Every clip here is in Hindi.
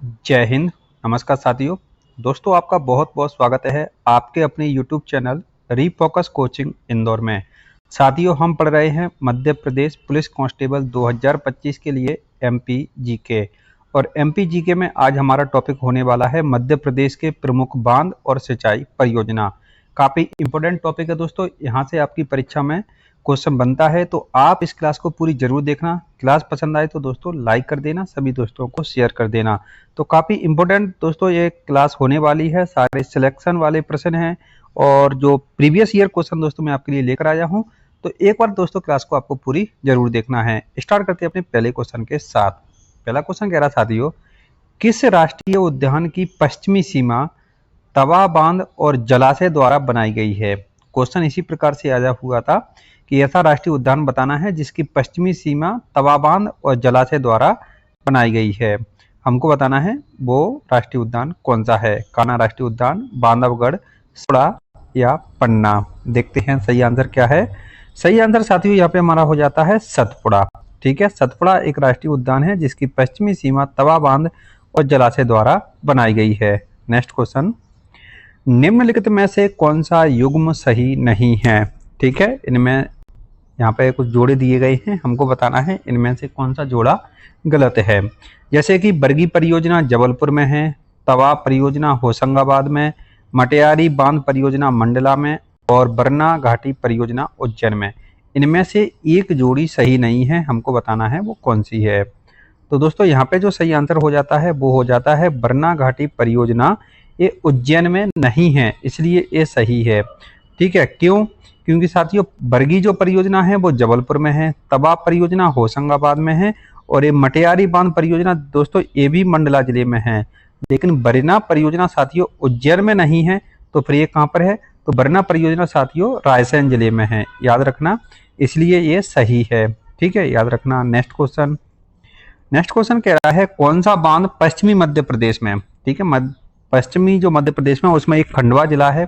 जय हिंद। नमस्कार साथियों। दोस्तों आपका बहुत बहुत स्वागत है आपके अपने YouTube channel refocus coaching Indore में। साथियों हम पढ़ रहे हैं मध्य प्रदेश पुलिस कांस्टेबल 2025 के लिए एमपी जीके। और एमपी जीके में आज हमारा टॉपिक होने वाला है मध्य प्रदेश के प्रमुख बांध और सिंचाई परियोजना। काफ़ी इंपॉर्टेंट टॉपिक है दोस्तों, यहाँ से आपकी परीक्षा में क्वेश्चन बनता है, तो आप इस क्लास को पूरी जरूर देखना। क्लास पसंद आए तो दोस्तों लाइक कर देना, सभी दोस्तों को शेयर कर देना। तो काफ़ी इंपॉर्टेंट दोस्तों ये क्लास होने वाली है, सारे सिलेक्शन वाले प्रश्न हैं और जो प्रीवियस ईयर क्वेश्चन दोस्तों मैं आपके लिए लेकर आया हूं। तो एक बार दोस्तों क्लास को आपको पूरी जरूर देखना है। स्टार्ट करते हैं अपने पहले क्वेश्चन के साथ। पहला क्वेश्चन कह रहा साथियों, किस राष्ट्रीय उद्यान की पश्चिमी सीमा तवा बांध और जलाशय द्वारा बनाई गई है? क्वेश्चन इसी प्रकार से आया हुआ था कि ऐसा राष्ट्रीय उद्यान बताना है जिसकी पश्चिमी सीमा तवा बांध और जलाशय द्वारा बनाई गई है। हमको बताना है वो राष्ट्रीय उद्यान कौन सा है। कान्हा राष्ट्रीय उद्यान, बांधवगढ़, सतपुड़ा या पन्ना। देखते हैं सही आंसर क्या है। सही आंसर साथियों यहाँ पे हमारा हो जाता है सतपुड़ा। ठीक है, सतपुड़ा एक राष्ट्रीय उद्यान है जिसकी पश्चिमी सीमा तवा बांध और जलाशय द्वारा बनाई गई है। नेक्स्ट क्वेश्चन, निम्नलिखित में से कौन सा युग्म सही नहीं है? ठीक है, इनमें यहाँ पे कुछ जोड़े दिए गए हैं, हमको बताना है इनमें से कौन सा जोड़ा गलत है। जैसे कि बरगी परियोजना जबलपुर में है, तवा परियोजना होशंगाबाद में, मटियारी बांध परियोजना मंडला में और बरना घाटी परियोजना उज्जैन में। इनमें से एक जोड़ी सही नहीं है, हमको बताना है वो कौन सी है। तो दोस्तों यहाँ पे जो सही आंसर हो जाता है वो हो जाता है बरना घाटी परियोजना। ये उज्जैन में नहीं है, इसलिए ये सही है। ठीक है, क्यों? क्योंकि साथियों बरगी जो परियोजना है वो जबलपुर में है, तवा परियोजना होशंगाबाद में है और ये मटियारी बांध परियोजना दोस्तों ये भी मंडला जिले में है। लेकिन बरना परियोजना साथियों उज्जैन में नहीं है, तो फिर ये कहाँ पर है? तो बरना परियोजना साथियों रायसेन जिले में है, याद रखना, इसलिए ये सही है। ठीक है, याद रखना। नेक्स्ट क्वेश्चन, नेक्स्ट क्वेश्चन कह रहा है कौन सा बांध पश्चिमी मध्य प्रदेश में? ठीक है, पश्चिमी जो मध्य प्रदेश में उसमें एक खंडवा जिला है।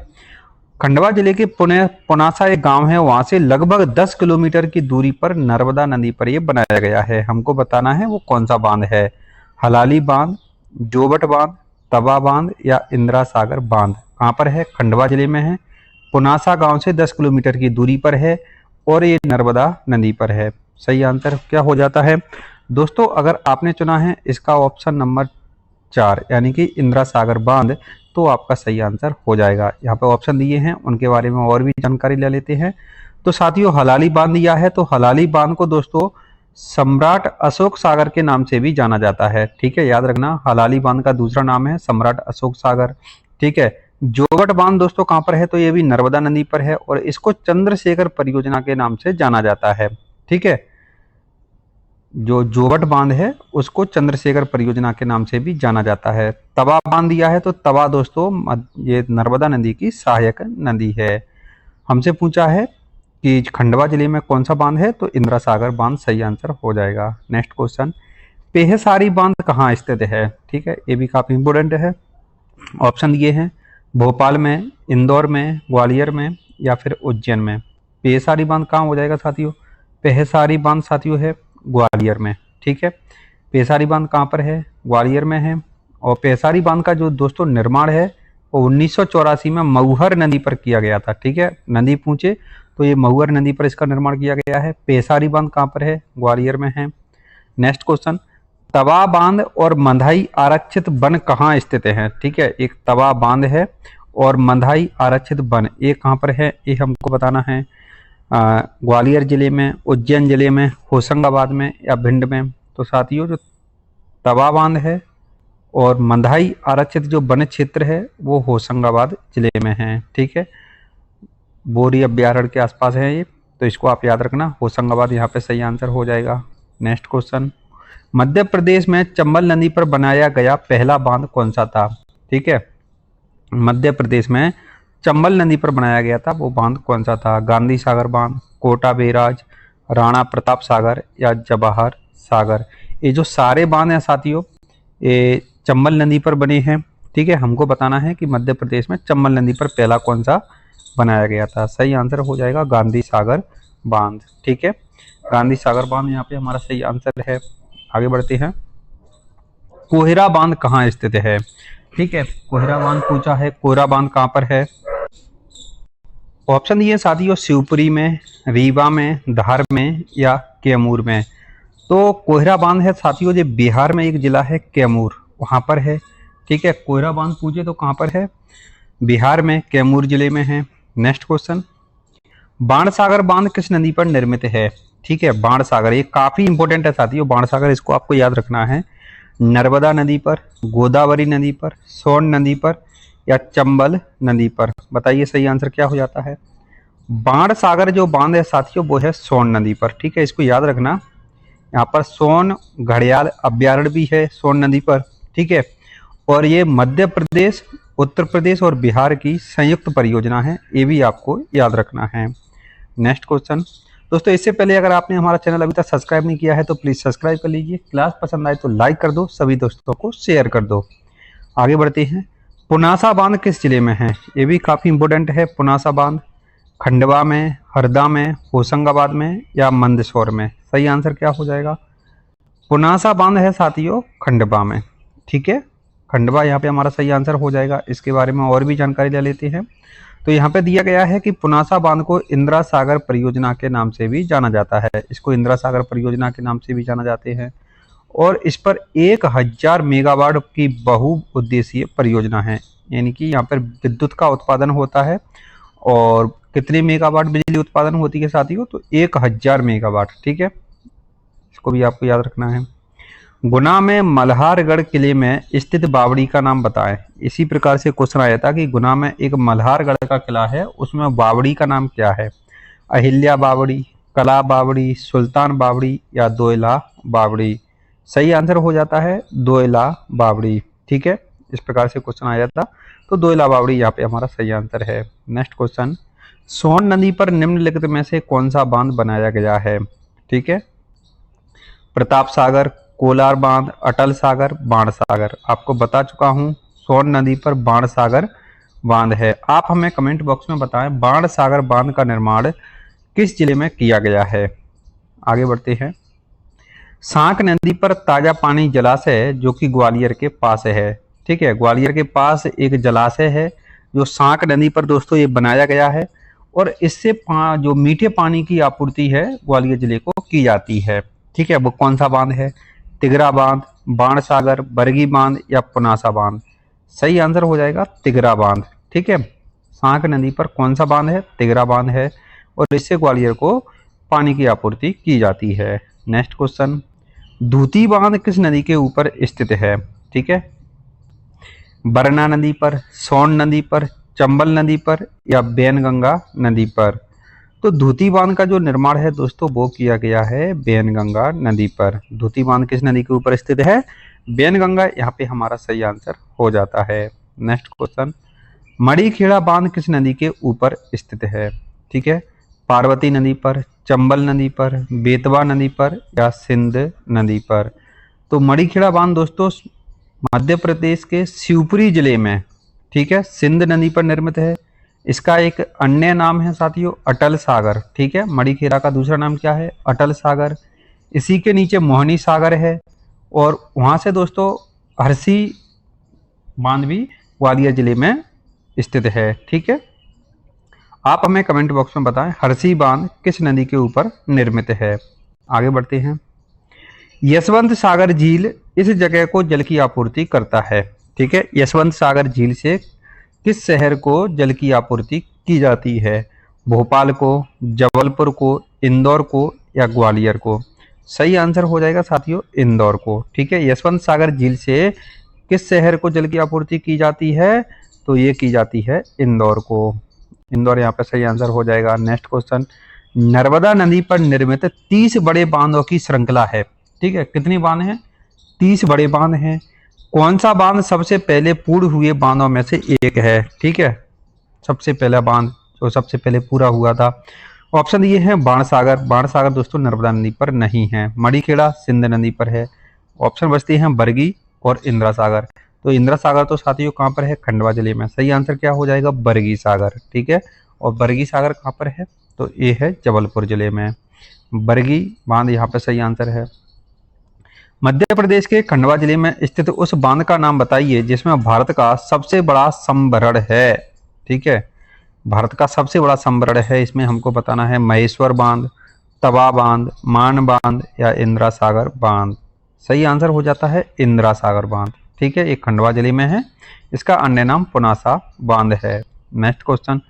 खंडवा जिले के पुनासा एक गांव है, वहां से लगभग 10 किलोमीटर की दूरी पर नर्मदा नदी पर यह बनाया गया है। हमको बताना है वो कौन सा बांध है। हलाली बांध, जोबट बांध, तवा बांध या इंदिरा सागर बांध। कहाँ पर है? खंडवा जिले में है, पुनासा गांव से 10 किलोमीटर की दूरी पर है और ये नर्मदा नदी पर है। सही आंसर क्या हो जाता है दोस्तों? अगर आपने चुना है इसका ऑप्शन नंबर 4 यानी कि इंदिरा सागर बांध, तो आपका सही आंसर हो जाएगा। यहाँ पे ऑप्शन दिए हैं उनके बारे में और भी जानकारी ले लेते हैं। तो साथियों हलाली बांध दिया है, तो हलाली बांध को दोस्तों सम्राट अशोक सागर के नाम से भी जाना जाता है। ठीक है, याद रखना, हलाली बांध का दूसरा नाम है सम्राट अशोक सागर। ठीक है, जोगट बांध दोस्तों कहाँ पर है? तो ये भी नर्मदा नदी पर है और इसको चंद्रशेखर परियोजना के नाम से जाना जाता है। ठीक है, जो जोबट बांध है उसको चंद्रशेखर परियोजना के नाम से भी जाना जाता है। तवा बांध दिया है, तो तवा दोस्तों ये नर्मदा नदी की सहायक नदी है। हमसे पूछा है कि खंडवा जिले में कौन सा बांध है, तो इंदिरा सागर बांध सही आंसर हो जाएगा। नेक्स्ट क्वेश्चन, पेहसारी बांध कहाँ स्थित है? ठीक है, ये भी काफी इंपोर्टेंट है। ऑप्शन दिए हैं भोपाल में, इंदौर में, ग्वालियर में या फिर उज्जैन में। पेहसारी बांध कहाँ हो जाएगा साथियों? पेहसारी बांध साथियों है ग्वालियर में। ठीक है, पेसारी बांध कहाँ पर है? ग्वालियर में है। और पेसारी बांध का जो दोस्तों निर्माण है वो 1984 में मऊहर नदी पर किया गया था। ठीक है, नदी पूछे तो ये मऊहर नदी पर इसका निर्माण किया गया है। पेसारी बांध कहाँ पर है? ग्वालियर में है। नेक्स्ट क्वेश्चन, तवा बांध और मंधाई आरक्षित वन कहाँ स्थित है? ठीक है, एक तवा बांध है और मंधाई आरक्षित वन ये कहाँ पर है, ये हमको बताना है। ग्वालियर जिले में, उज्जैन जिले में, होशंगाबाद में या भिंड में। तो साथियों जो तवा बांध है और मंधाई आरक्षित जो वन क्षेत्र है वो होशंगाबाद जिले में है। ठीक है, बोरी अभ्यारण्य के आसपास है ये, तो इसको आप याद रखना, होशंगाबाद यहाँ पे सही आंसर हो जाएगा। नेक्स्ट क्वेश्चन, मध्य प्रदेश में चंबल नदी पर बनाया गया पहला बांध कौन सा था? ठीक है, मध्य प्रदेश में चंबल नदी पर बनाया गया था वो बांध कौन सा था? गांधी सागर बांध, कोटा बैराज, राणा प्रताप सागर या जवाहर सागर। ये जो सारे बांध हैं साथियों ये चंबल नदी पर बने हैं। ठीक है, हमको बताना है कि मध्य प्रदेश में चंबल नदी पर पहला कौन सा बनाया गया था। सही आंसर हो जाएगा गांधी सागर बांध। ठीक है, गांधी सागर बांध यहाँ पे हमारा सही आंसर है। आगे बढ़ते हैं। कोहरा बांध कहाँ स्थित है? ठीक है, कोहरा बांध पूछा है, कोहरा बांध कहाँ पर है? ऑप्शन दिए साथियों, शिवपुरी में, रीवा में, धार में या कैमूर में। तो कोहरा बांध है साथियों, जो बिहार में एक जिला है कैमूर, वहां पर है। ठीक है, कोहरा बांध पूछे तो कहां पर है? बिहार में, कैमूर जिले में है। नेक्स्ट क्वेश्चन, बाणसागर बांध किस नदी पर निर्मित है? ठीक है, बाणसागर ये काफी इंपॉर्टेंट है साथियों, बाणसागर इसको आपको याद रखना है। नर्मदा नदी पर, गोदावरी नदी पर, सोन नदी पर या चंबल नदी पर? बताइए सही आंसर क्या हो जाता है? बाणसागर जो बांध है साथियों वो है सोन नदी पर। ठीक है, इसको याद रखना। यहाँ पर सोन घड़ियाल अभ्यारण्य भी है सोन नदी पर। ठीक है, और ये मध्य प्रदेश, उत्तर प्रदेश और बिहार की संयुक्त परियोजना है, ये भी आपको याद रखना है। नेक्स्ट क्वेश्चन दोस्तों, इससे पहले अगर आपने हमारा चैनल अभी तक सब्सक्राइब नहीं किया है तो प्लीज सब्सक्राइब कर लीजिए। क्लास पसंद आए तो लाइक कर दो, सभी दोस्तों को शेयर कर दो। आगे बढ़ते हैं, पुनासा बांध किस जिले में है? ये भी काफी इंपोर्टेंट है। पुनासा बांध खंडवा में, हरदा में, होशंगाबाद में या मंदसौर में? सही आंसर क्या हो जाएगा? पुनासा बांध है साथियों खंडवा में। ठीक है, खंडवा यहाँ पे हमारा सही आंसर हो जाएगा। इसके बारे में और भी जानकारी ले लेते हैं। तो यहाँ पे दिया गया है कि पुनासा बांध को इंदिरा सागर परियोजना के नाम से भी जाना जाता है। इसको इंदिरा सागर परियोजना के नाम से भी जाना जाते हैं और इस पर 1000 मेगावाट की बहुउद्देशीय परियोजना है, यानी कि यहाँ पर विद्युत का उत्पादन होता है। और कितने मेगावाट बिजली उत्पादन होती है साथियों? तो 1000 मेगावाट। ठीक है, इसको भी आपको याद रखना है। गुना में मल्हारगढ़ किले में स्थित बावड़ी का नाम बताएं। इसी प्रकार से क्वेश्चन आया था कि गुना में एक मल्हारगढ़ का किला है, उसमें बावड़ी का नाम क्या है? अहिल्या बावड़ी, कला बावड़ी, सुल्तान बावड़ी या दोयला बावड़ी? सही आंसर हो जाता है दोयला बावड़ी। ठीक है, इस प्रकार से क्वेश्चन आया था, तो दोयला बावड़ी यहाँ पे हमारा सही आंसर है। नेक्स्ट क्वेश्चन, सोन नदी पर निम्नलिखित में से कौन सा बांध बनाया गया है? ठीक है, प्रताप सागर, कोलार बांध, अटल सागर, बाणसागर। आपको बता चुका हूं, सोन नदी पर बाणसागर बांध है। आप हमें कमेंट बॉक्स में बताएं बाणसागर बांध का निर्माण किस जिले में किया गया है। आगे बढ़ते हैं, सांक नदी पर ताजा पानी जलाशय जो कि ग्वालियर के पास है। ठीक है, ग्वालियर के पास एक जलाशय है जो सांक नदी पर दोस्तों ये बनाया गया है और इससे जो मीठे पानी की आपूर्ति है ग्वालियर जिले को की जाती है। ठीक है, वो कौन सा बांध है? तिगरा बांध, बाणसागर, बरगी बांध या पुनासा बांध? सही आंसर हो जाएगा तिगरा बांध। ठीक है, सांक नदी पर कौन सा बांध है? तिगरा बांध है और इससे ग्वालियर को पानी की आपूर्ति की जाती है। नेक्स्ट क्वेश्चन, धूती बांध किस नदी के ऊपर स्थित है? ठीक है, बरना नदी पर, सोन नदी पर, चंबल नदी पर या बेनगंगा नदी पर? तो धूती बांध का जो निर्माण है दोस्तों वो किया गया है बेनगंगा नदी पर। धूती बांध किस नदी के ऊपर स्थित है? बेनगंगा, यहाँ पे हमारा सही आंसर हो जाता है। नेक्स्ट क्वेश्चन, मड़ीखेड़ा बांध किस नदी के ऊपर स्थित है? ठीक है, पार्वती नदी पर, चंबल नदी पर, बेतवा नदी पर या सिंध नदी पर? तो मड़ीखेड़ा बांध दोस्तों मध्य प्रदेश के शिवपुरी जिले में, ठीक है, सिंध नदी पर निर्मित है। इसका एक अन्य नाम है साथियों अटल सागर। ठीक है, मड़ीखेड़ा का दूसरा नाम क्या है? अटल सागर। इसी के नीचे मोहनी सागर है और वहां से दोस्तों हरसी बांध भी ग्वालियर जिले में स्थित है। ठीक है, आप हमें कमेंट बॉक्स में बताएं हरसी बांध किस नदी के ऊपर निर्मित है। आगे बढ़ते हैं, यशवंत सागर झील इस जगह को जल की आपूर्ति करता है। ठीक है, यशवंत सागर झील से किस शहर को जल की आपूर्ति की जाती है? भोपाल को, जबलपुर को, इंदौर को या ग्वालियर को? सही आंसर हो जाएगा साथियों इंदौर को। ठीक है, यशवंत सागर झील से किस शहर को जल की आपूर्ति की जाती है? तो ये की जाती है इंदौर को। इंदौर यहाँ पे सही आंसर हो जाएगा। नेक्स्ट क्वेश्चन, नर्मदा नदी पर निर्मित 30 बड़े बांधों की श्रृंखला है। ठीक है, कितनी बांध हैं? 30 बड़े बांध हैं। कौन सा बांध सबसे पहले पूर्ण हुए बांधों में से एक है? ठीक है, सबसे पहला बांध जो सबसे पहले पूरा हुआ था। ऑप्शन ये है बाणसागर। बाणसागर दोस्तों नर्मदा नदी पर नहीं है। मड़ीखेड़ा सिंध नदी पर है। ऑप्शन बचते हैं बरगी और इंदिरा सागर। तो इंदिरा सागर तो साथियों कहाँ पर है? खंडवा जिले में। सही आंसर क्या हो जाएगा? बरगी सागर। ठीक है, और बरगी सागर कहाँ पर है? तो ये है जबलपुर जिले में। बरगी बांध यहाँ पे सही आंसर है। मध्य प्रदेश के खंडवा जिले में स्थित उस बांध का नाम बताइए जिसमें भारत का सबसे बड़ा संभरण है। ठीक है, भारत का सबसे बड़ा संभरण है, इसमें हमको बताना है महेश्वर बांध, तवा बांध, मान बांध या इंदिरा सागर बांध। सही आंसर हो जाता है इंदिरा सागर बांध। ठीक है, ये खंडवा जिले में है, इसका अन्य नाम पुनासा बांध है। नेक्स्ट क्वेश्चन,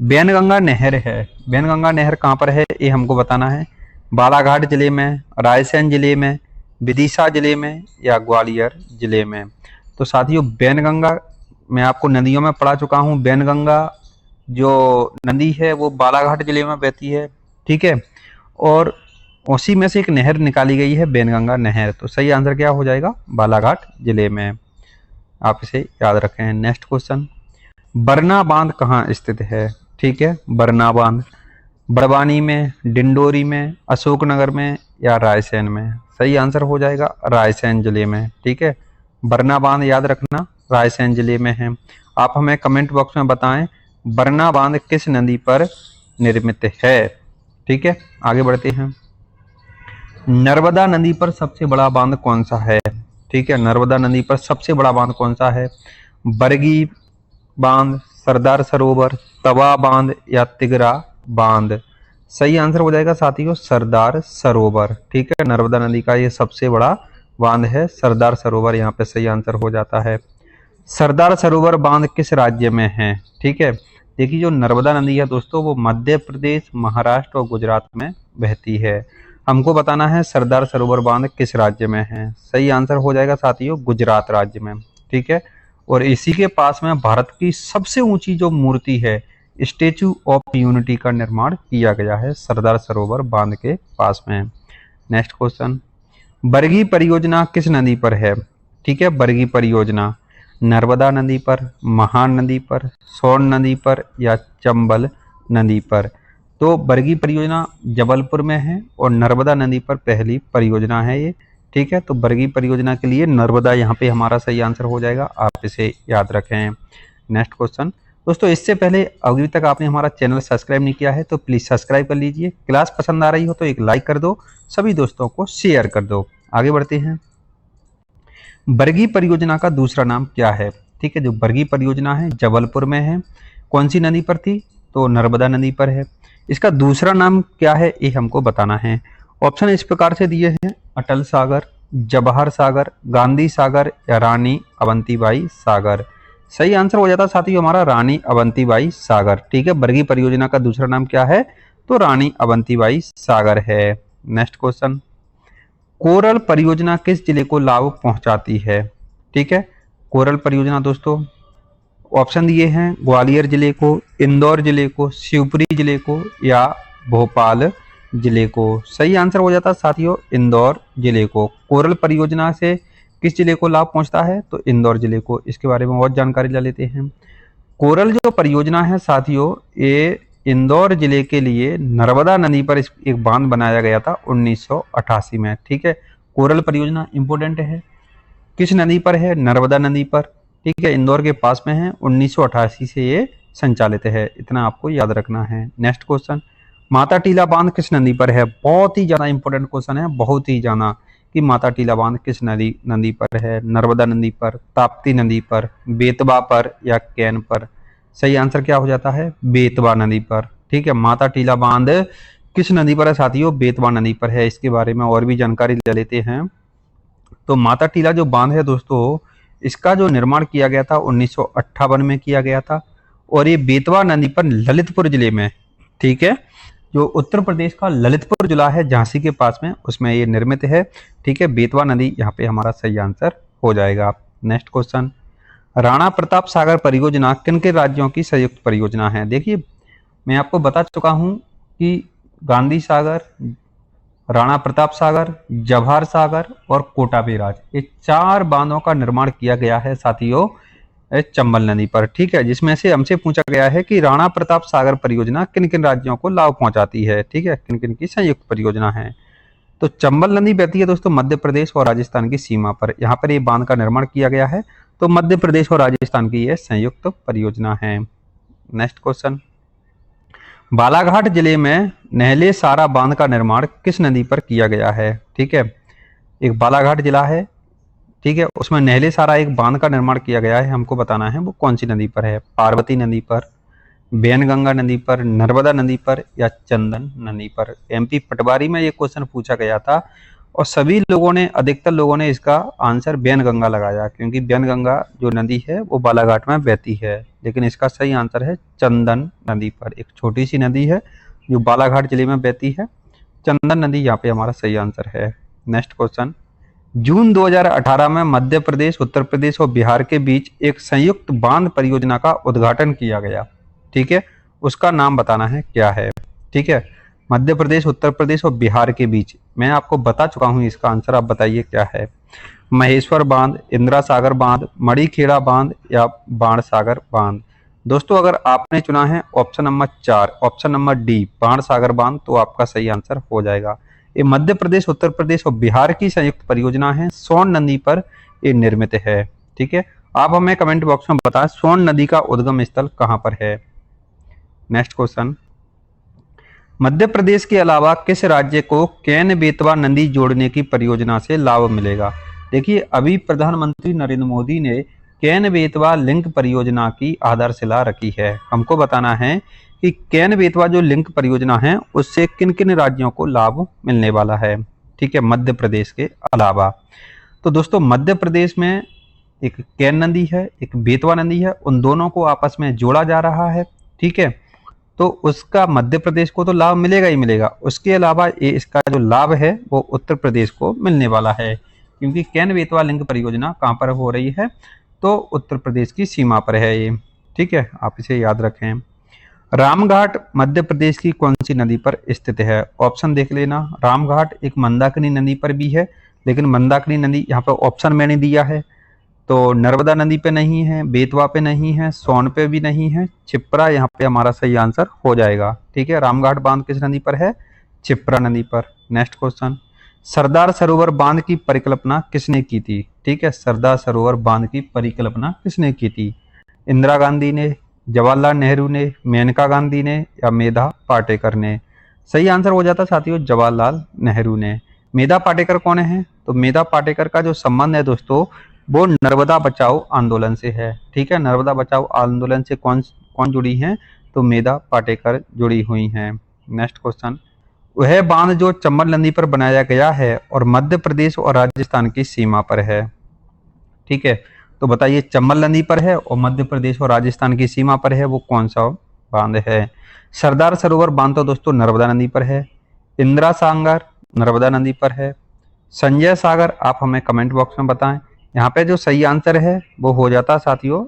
बैनगंगा नहर है, बैनगंगा नहर कहाँ पर है ये हमको बताना है। बालाघाट जिले में, रायसेन जिले में, विदिशा जिले में या ग्वालियर जिले में। तो साथियों बैनगंगा, मैं आपको नदियों में पढ़ा चुका हूँ, बैनगंगा जो नदी है वो बालाघाट जिले में बहती है। ठीक है, और उसी में से एक नहर निकाली गई है बैनगंगा नहर। तो सही आंसर क्या हो जाएगा, बालाघाट जिले में। आप इसे याद रखें। नेक्स्ट क्वेश्चन, बरना बांध कहाँ स्थित है। ठीक है, बरना बांध बड़वानी में, डिंडोरी में, अशोकनगर में या रायसेन में। सही आंसर हो जाएगा रायसेन जिले में। ठीक है, बरना बांध याद रखना रायसेन जिले में है। आप हमें कमेंट बॉक्स में बताएं बरना बांध किस नदी पर निर्मित है। ठीक है, आगे बढ़ते हैं। नर्मदा नदी पर सबसे बड़ा बांध कौन सा है। ठीक है, नर्मदा नदी पर सबसे बड़ा बांध कौन सा है। बरगी बांध, सरदार सरोवर, तवा बांध या तिगरा बांध। सही आंसर हो जाएगा साथियों सरदार सरोवर। ठीक है, नर्मदा नदी का ये सबसे बड़ा बांध है सरदार सरोवर, यहाँ पे सही आंसर हो जाता है। सरदार सरोवर बांध किस राज्य में है। ठीक है, देखिए जो नर्मदा नदी है दोस्तों वो मध्य प्रदेश, महाराष्ट्र और गुजरात में बहती है। हमको बताना है सरदार सरोवर बांध किस राज्य में है। सही आंसर हो जाएगा साथियों गुजरात राज्य में। ठीक है, और इसी के पास में भारत की सबसे ऊंची जो मूर्ति है स्टेचू ऑफ यूनिटी का निर्माण किया गया है सरदार सरोवर बांध के पास में। नेक्स्ट क्वेश्चन, बरगी परियोजना किस नदी पर है। ठीक है, बरगी परियोजना नर्मदा नदी पर, महान नदी पर, सोन नदी पर या चंबल नदी पर। तो बरगी परियोजना जबलपुर में है और नर्मदा नदी पर पहली परियोजना है ये। ठीक है, तो बरगी परियोजना के लिए नर्मदा यहाँ पे हमारा सही आंसर हो जाएगा, आप इसे याद रखें। नेक्स्ट क्वेश्चन, दोस्तों इससे पहले अभी तक आपने हमारा चैनल सब्सक्राइब नहीं किया है तो प्लीज सब्सक्राइब कर लीजिए। क्लास पसंद आ रही हो तो एक लाइक कर दो, सभी दोस्तों को शेयर कर दो। आगे बढ़ते हैं। बरगी परियोजना का दूसरा नाम क्या है। ठीक है, जो बरगी परियोजना है जबलपुर में है, कौन सी नदी पर थी, तो नर्मदा नदी पर है। इसका दूसरा नाम क्या है ये हमको बताना है। ऑप्शन इस प्रकार से दिए हैं, अटल सागर, जवाहर सागर, गांधी सागर या रानी अवंतीबाई सागर। सही आंसर हो जाता साथियों हमारा रानी अवंतीबाई सागर। ठीक है, बरगी परियोजना का दूसरा नाम क्या है, तो रानी अवंतीबाई सागर है। नेक्स्ट क्वेश्चन, कोरल परियोजना किस जिले को लाभ पहुंचाती है। ठीक है, कोरल परियोजना दोस्तों ऑप्शन दिए हैं, ग्वालियर जिले को, इंदौर जिले को, शिवपुरी जिले को या भोपाल जिले को। सही आंसर हो जाता साथियों इंदौर जिले को। कोरल परियोजना से किस जिले को लाभ पहुंचता है, तो इंदौर जिले को। इसके बारे में और जानकारी ले लेते हैं। कोरल जो परियोजना है साथियों ये इंदौर जिले के लिए नर्मदा नदी पर एक बांध बनाया गया था 1988 में। ठीक है, कोरल परियोजना इंपोर्टेंट है, किस नदी पर है, नर्मदा नदी पर। ठीक है, इंदौर के पास में है, 1988 से ये संचालित है, इतना आपको याद रखना है। नेक्स्ट क्वेश्चन, माता टीला बांध किस नदी पर है। बहुत ही ज्यादा इंपॉर्टेंट क्वेश्चन है, बहुत ही ज्यादा, कि माता टीला बांध किस नदी पर है, नर्मदा नदी पर, ताप्ती नदी पर, बेतवा पर या कैन पर। सही आंसर क्या हो जाता है, बेतवा नदी पर। ठीक है, माता टीला बांध किस नदी पर है साथियों, बेतवा नदी पर है। इसके बारे में और भी जानकारी ले लेते हैं। तो माता टीला जो बांध है दोस्तों इसका जो निर्माण किया गया था 1958 में किया गया था और ये बेतवा नदी पर ललितपुर जिले में, ठीक है, जो उत्तर प्रदेश का ललितपुर जिला है झांसी के पास में, उसमें ये निर्मित है। ठीक है, बेतवा नदी यहाँ पे हमारा सही आंसर हो जाएगा। नेक्स्ट क्वेश्चन, राणा प्रताप सागर परियोजना किन के राज्यों की संयुक्त परियोजना है। देखिए मैं आपको बता चुका हूं कि गांधी सागर, राणा प्रताप सागर, जवाहर सागर और कोटा बैराज, ये चार बांधों का निर्माण किया गया है साथियों चंबल नदी पर। ठीक है, जिसमें से हमसे पूछा गया है कि राणा प्रताप सागर परियोजना किन किन राज्यों को लाभ पहुंचाती है। ठीक है, किन किन की संयुक्त परियोजना है। तो चंबल नदी बहती है दोस्तों मध्य प्रदेश और राजस्थान की सीमा पर, यहाँ पर ये बांध का निर्माण किया गया है, तो मध्य प्रदेश और राजस्थान की यह संयुक्त परियोजना है। नेक्स्ट क्वेश्चन, बालाघाट जिले में नहले सारा बांध का निर्माण किस नदी पर किया गया है। ठीक है, एक बालाघाट जिला है, ठीक है, उसमें नहले सारा एक बांध का निर्माण किया गया है, हमको बताना है वो कौन सी नदी पर है, पार्वती नदी पर, बेनगंगा नदी पर, नर्मदा नदी पर या चंदन नदी पर। एमपी पटवारी में ये क्वेश्चन पूछा गया था और सभी लोगों ने, अधिकतर लोगों ने इसका आंसर बेनगंगा लगाया, क्योंकि बेनगंगा जो नदी है वो बालाघाट में बहती है, लेकिन इसका सही आंसर है चंदन नदी पर। एक छोटी सी नदी है जो बालाघाट जिले में बहती है, चंदन नदी यहाँ पे हमारा सही आंसर है। नेक्स्ट क्वेश्चन, जून 2018 में मध्य प्रदेश, उत्तर प्रदेश और बिहार के बीच एक संयुक्त बांध परियोजना का उद्घाटन किया गया, ठीक है, उसका नाम बताना है क्या है, ठीक है। मध्य प्रदेश, उत्तर प्रदेश और बिहार के बीच, मैं आपको बता चुका हूं इसका आंसर, आप बताइए क्या है। महेश्वर बांध, इंदिरा सागर बांध, मणिखेड़ा बांध या बाणसागर बांध। दोस्तों अगर आपने चुना है option number 4, option number D, Bansagar बांध, तो आपका सही आंसर हो जाएगा। ये मध्य प्रदेश, उत्तर प्रदेश और बिहार की संयुक्त परियोजना है, सोन नदी पर ये निर्मित है, ठीक है। आप हमें कमेंट बॉक्स में बताएं सोन नदी का उद्गम स्थल कहां पर है। नेक्स्ट क्वेश्चन, मध्य प्रदेश के अलावा किस राज्य को केन बेतवा नदी जोड़ने की परियोजना से लाभ मिलेगा। देखिए अभी प्रधानमंत्री नरेंद्र मोदी ने केन बेतवा लिंक परियोजना की आधारशिला रखी है। हमको बताना है कि केन बेतवा जो लिंक परियोजना है उससे किन किन राज्यों को लाभ मिलने वाला है, ठीक है, मध्य प्रदेश के अलावा। तो दोस्तों मध्य प्रदेश में एक केन नदी है, एक बेतवा नदी है, उन दोनों को आपस में जोड़ा जा रहा है, ठीक है, तो उसका मध्य प्रदेश को तो लाभ मिलेगा ही मिलेगा। उसके अलावा ये इसका जो लाभ है वो उत्तर प्रदेश को मिलने वाला है, क्योंकि केन बेतवा लिंक परियोजना कहाँ पर हो रही है, तो उत्तर प्रदेश की सीमा पर है ये, ठीक है, आप इसे याद रखें। रामघाट मध्य प्रदेश की कौन सी नदी पर स्थित है। ऑप्शन देख लेना, रामघाट एक मंदाकिनी नदी पर भी है, लेकिन मंदाकिनी नदी यहाँ पर ऑप्शन मैंने दिया है, तो नर्मदा नदी पे नहीं है, बेतवा पे नहीं है, सोन पे भी नहीं है, छिप्रा यहाँ पे हमारा सही आंसर हो जाएगा, ठीक है। रामघाट बांध किस नदी पर है, छिप्रा नदी पर। नेक्स्ट क्वेश्चन, सरदार सरोवर बांध की परिकल्पना किसने की थी, ठीक है, सरदार सरोवर बांध की परिकल्पना किसने की थी। इंदिरा गांधी ने, जवाहरलाल नेहरू ने, मेनका गांधी ने या मेधा पाटेकर ने। सही आंसर हो जाता साथियों जवाहरलाल नेहरू ने। मेधा पाटेकर कौन है, तो मेधा पाटेकर का जो संबंध है दोस्तों वो नर्मदा बचाओ आंदोलन से है, ठीक है। नर्मदा बचाओ आंदोलन से कौन कौन जुड़ी हैं, तो मेधा पाटेकर जुड़ी हुई हैं। नेक्स्ट क्वेश्चन, वह बांध जो चंबल नदी पर बनाया गया है और मध्य प्रदेश और राजस्थान की सीमा पर है, ठीक है, तो बताइए चंबल नदी पर है और मध्य प्रदेश और राजस्थान की सीमा पर है, वो कौन सा बांध है। सरदार सरोवर बांध तो दोस्तों नर्मदा नदी पर है, इंदिरा सागर नर्मदा नदी पर है, संजय सागर आप हमें कमेंट बॉक्स में बताएं। यहाँ पे जो सही आंसर है वो हो जाता साथियों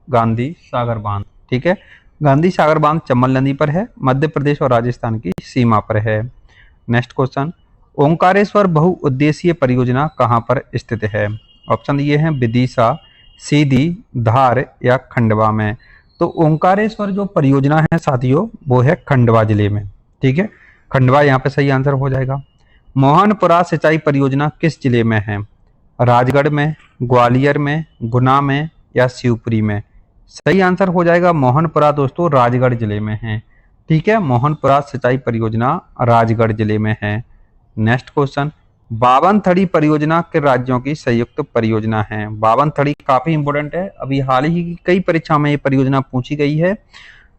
गांधी सागर बांध, ठीक है। गांधी सागर बांध चंबल नदी पर है, मध्य प्रदेश और राजस्थान की सीमा पर है। नेक्स्ट क्वेश्चन, ओंकारेश्वर बहुउद्देशीय परियोजना कहाँ पर स्थित है। ऑप्शन ये हैं विदिशा, सीधी, धार या खंडवा में। तो ओंकारेश्वर जो परियोजना है साथियों वो है खंडवा जिले में, ठीक है, खंडवा यहाँ पे सही आंसर हो जाएगा। मोहनपुरा सिंचाई परियोजना किस जिले में है, राजगढ़ में, ग्वालियर में, गुना में या शिवपुरी में। सही आंसर हो जाएगा मोहनपुरा दोस्तों राजगढ़ जिले में है, ठीक है, मोहनपुरा सिंचाई परियोजना राजगढ़ जिले में है। नेक्स्ट क्वेश्चन, बावनथड़ी परियोजना के राज्यों की संयुक्त परियोजना है। बावनथड़ी काफी इंपोर्टेंट है, अभी हाल ही की कई परीक्षा में ये परियोजना पूछी गई है,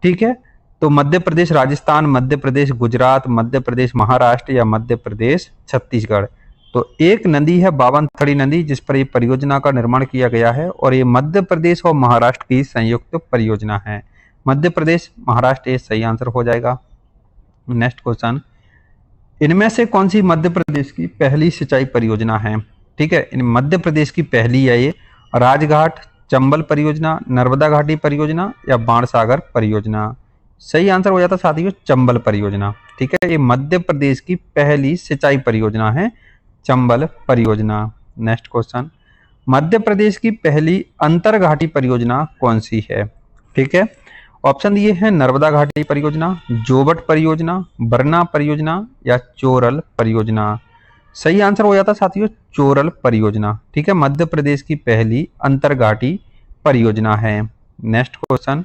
ठीक है। तो मध्य प्रदेश राजस्थान, मध्य प्रदेश गुजरात, मध्य प्रदेश महाराष्ट्र या मध्य प्रदेश छत्तीसगढ़। तो एक नदी है बावनथड़ी नदी जिस पर ये परियोजना का निर्माण किया गया है और ये मध्य प्रदेश और महाराष्ट्र की संयुक्त परियोजना है। मध्य प्रदेश महाराष्ट्र ये सही आंसर हो जाएगा। नेक्स्ट क्वेश्चन, इनमें से कौन सी मध्य प्रदेश की पहली सिंचाई परियोजना है, ठीक है, इन मध्य प्रदेश की पहली है ये, राजघाट, चंबल परियोजना, नर्मदा घाटी परियोजना या बाणसागर परियोजना। सही आंसर हो जाता साथियों चंबल परियोजना, ठीक है, ये मध्य प्रदेश की पहली सिंचाई परियोजना है चंबल परियोजना। नेक्स्ट क्वेश्चन, मध्य प्रदेश की पहली अंतरघाटी परियोजना कौन सी है, ठीक है। ऑप्शन दिए हैं नर्मदा घाटी परियोजना, जोबट परियोजना, बरना परियोजना या चोरल परियोजना। सही आंसर हो जाता साथियों चोरल परियोजना, ठीक है, मध्य प्रदेश की पहली अंतरघाटी परियोजना है। नेक्स्ट क्वेश्चन,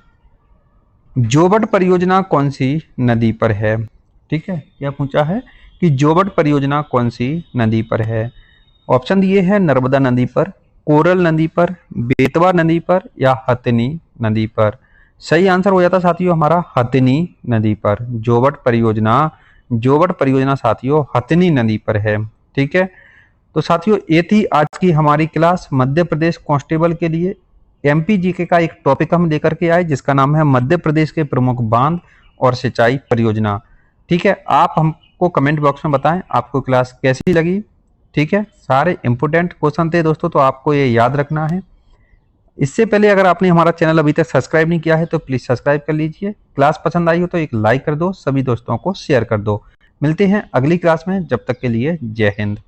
जोबट परियोजना कौन सी नदी पर है, ठीक है, क्या पूछा है कि जोबट परियोजना कौन सी नदी पर है। ऑप्शन दिए हैं नर्मदा नदी पर, कोरल नदी पर, बेतवा नदी पर या हथिनी नदी पर। सही आंसर हो जाता साथियों हमारा हथिनी नदी पर। जोवट परियोजना साथियों हथिनी नदी पर है। ठीक है, तो साथियों ये थी आज की हमारी क्लास मध्य प्रदेश कांस्टेबल के लिए। एमपी जीके का एक टॉपिक हम लेकर के आए जिसका नाम है मध्य प्रदेश के प्रमुख बांध और सिंचाई परियोजना। ठीक है, आप हमको कमेंट बॉक्स में बताएं आपको क्लास कैसी लगी। ठीक है, सारे इंपोर्टेंट क्वेश्चन थे दोस्तों, तो आपको ये याद रखना है। इससे पहले अगर आपने हमारा चैनल अभी तक सब्सक्राइब नहीं किया है तो प्लीज सब्सक्राइब कर लीजिए। क्लास पसंद आई हो तो एक लाइक कर दो, सभी दोस्तों को शेयर कर दो। मिलते हैं अगली क्लास में, जब तक के लिए जय हिंद।